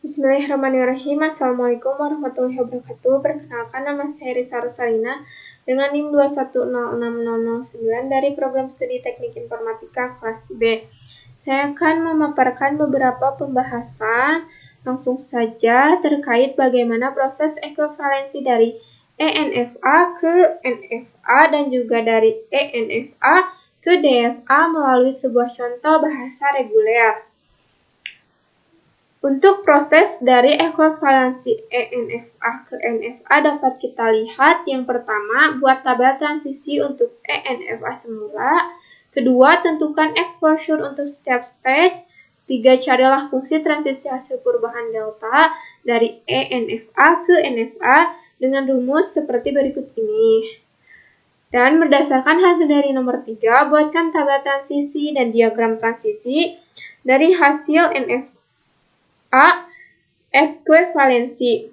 Bismillahirrahmanirrahim. Assalamualaikum warahmatullahi wabarakatuh. Perkenalkan, nama saya Risa Rosalina dengan NIM 2106009 dari program studi Teknik Informatika kelas B. Saya akan memaparkan beberapa pembahasan langsung saja terkait bagaimana proses ekuivalensi dari ENFA ke NFA dan juga dari ENFA ke DFA melalui sebuah contoh bahasa reguler. Untuk proses dari ekuivalensi ENFA ke NFA dapat kita lihat yang pertama, buat tabel transisi untuk ENFA semula. Kedua, tentukan exposure untuk setiap stage. Tiga, carilah fungsi transisi hasil perubahan delta dari ENFA ke NFA dengan rumus seperti berikut ini. Dan berdasarkan hasil dari nomor 3, buatkan tabel transisi dan diagram transisi dari hasil NFA ekuivalensi.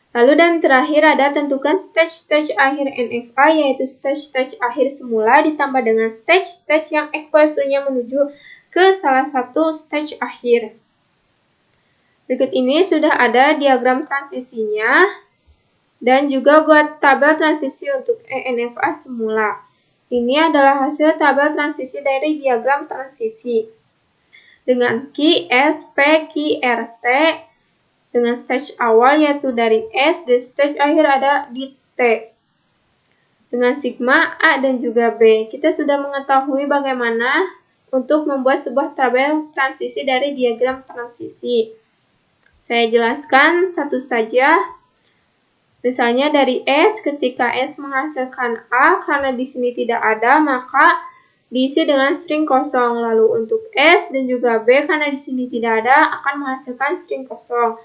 Lalu dan terakhir ada tentukan stage-stage akhir NFA, yaitu stage-stage akhir semula ditambah dengan stage-stage yang exposure-nya menuju ke salah satu stage akhir. Berikut ini sudah ada diagram transisinya dan juga buat tabel transisi untuk ENFA semula. Ini adalah hasil tabel transisi dari diagram transisi dengan Q, S, P, Q, R, T dengan stage awal yaitu dari S dan stage akhir ada di T dengan sigma, A, dan juga B. Kita sudah mengetahui bagaimana untuk membuat sebuah tabel transisi dari diagram transisi. Saya jelaskan satu saja. Misalnya dari S, ketika S menghasilkan A, karena di sini tidak ada, maka diisi dengan string kosong. Lalu untuk S dan juga B, karena di sini tidak ada, akan menghasilkan string kosong.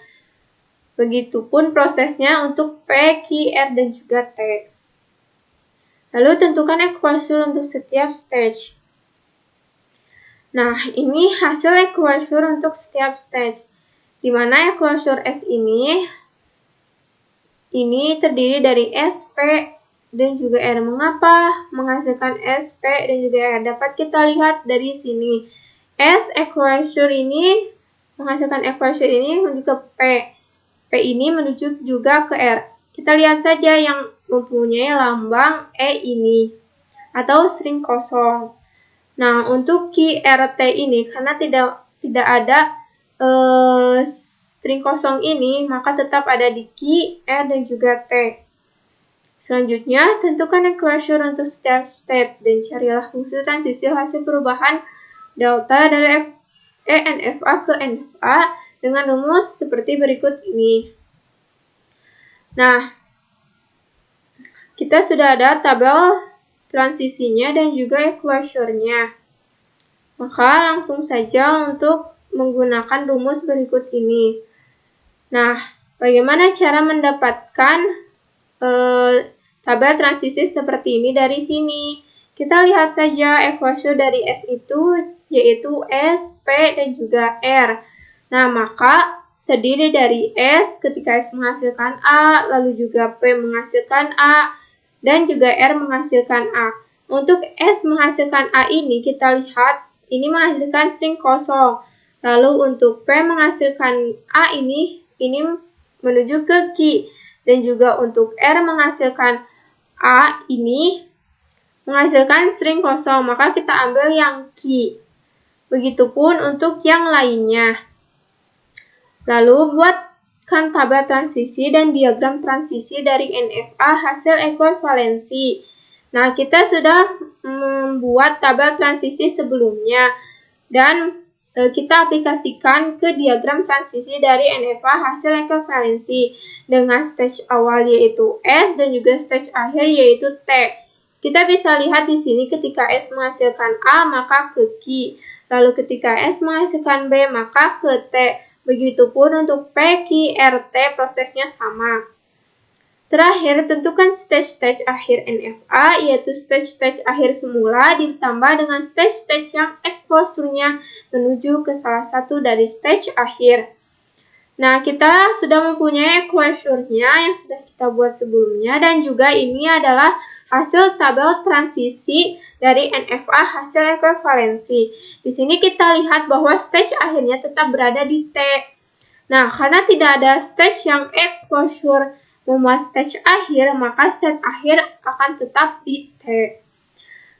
Begitupun prosesnya untuk P, Q, R, dan juga T. Lalu tentukan exposure untuk setiap stage. Nah, ini hasil exposure untuk setiap stage. Di mana exposure S ini terdiri dari S, P, dan juga R. Mengapa menghasilkan S, P, dan juga R? Dapat kita lihat dari sini. S exposure ini menghasilkan exposure ini menuju ke P. P ini menuju juga ke R. Kita lihat saja yang mempunyai lambang E ini atau string kosong. Nah, untuk Q, R, T ini karena tidak ada string kosong ini, maka tetap ada di Q, R, dan juga T. Selanjutnya, tentukan exposure untuk setiap state dan carilah fungsi transisi hasil perubahan delta dari ENFA ke NFA dengan rumus seperti berikut ini. Nah, kita sudah ada tabel transisinya dan juga exposure-nya. Maka langsung saja untuk menggunakan rumus berikut ini. Nah, bagaimana cara mendapatkan tabel transisi seperti ini dari sini? Kita lihat saja exposure dari S itu yaitu S, P, dan juga R. Nah, maka terdiri dari S ketika S menghasilkan A, lalu juga P menghasilkan A, dan juga R menghasilkan A. Untuk S menghasilkan A ini kita lihat ini menghasilkan string kosong. Lalu untuk P menghasilkan A ini menuju ke Q. Dan juga untuk R menghasilkan A ini menghasilkan string kosong, maka kita ambil yang Q. Begitupun untuk yang lainnya. Lalu buatkan tabel transisi dan diagram transisi dari NFA hasil ekuivalensi. Nah, kita sudah membuat tabel transisi sebelumnya dan kita aplikasikan ke diagram transisi dari NFA hasil ekuivalensi dengan stage awal yaitu S dan juga stage akhir yaitu T. Kita bisa lihat di sini ketika S menghasilkan A maka ke Q, lalu ketika S menghasilkan B maka ke T. Begitupun untuk P, Q, R, T prosesnya sama. Terakhir, tentukan stage-stage akhir NFA, yaitu stage-stage akhir semula ditambah dengan stage-stage yang exposure-nya menuju ke salah satu dari stage akhir. Nah, kita sudah mempunyai exposure-nya yang sudah kita buat sebelumnya, dan juga ini adalah hasil tabel transisi dari NFA hasil ekuivalensi. Di sini kita lihat bahwa stage akhirnya tetap berada di T. Nah, karena tidak ada stage yang closure memuat stage akhir, maka stage akhir akan tetap di T.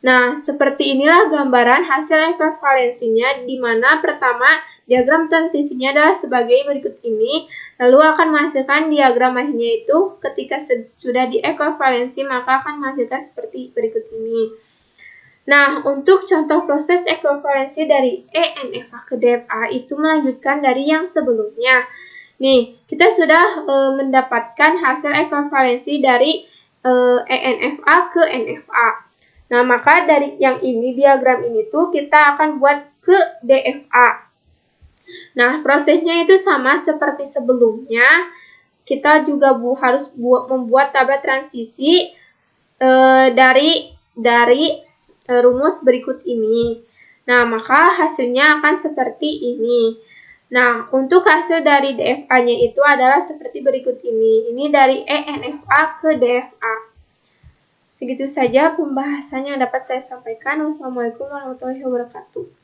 Nah, seperti inilah gambaran hasil ekuivalensinya, di mana pertama diagram transisinya adalah sebagai berikut ini, lalu akan menghasilkan diagram akhirnya itu ketika sudah diekuivalensi maka akan menghasilkan seperti berikut ini. Nah, untuk contoh proses ekuivalensi dari ENFA ke DFA itu melanjutkan dari yang sebelumnya. Nih, kita sudah mendapatkan hasil ekuivalensi dari ENFA ke NFA. Nah, maka dari yang ini, diagram ini tuh kita akan buat ke DFA. Nah, prosesnya itu sama seperti sebelumnya. Kita juga harus membuat tabel transisi dari rumus berikut ini. Nah, maka hasilnya akan seperti ini. Nah, untuk hasil dari DFA-nya itu adalah seperti berikut ini. Ini dari ENFA ke DFA. Segitu saja pembahasan yang dapat saya sampaikan. Wassalamualaikum warahmatullahi wabarakatuh.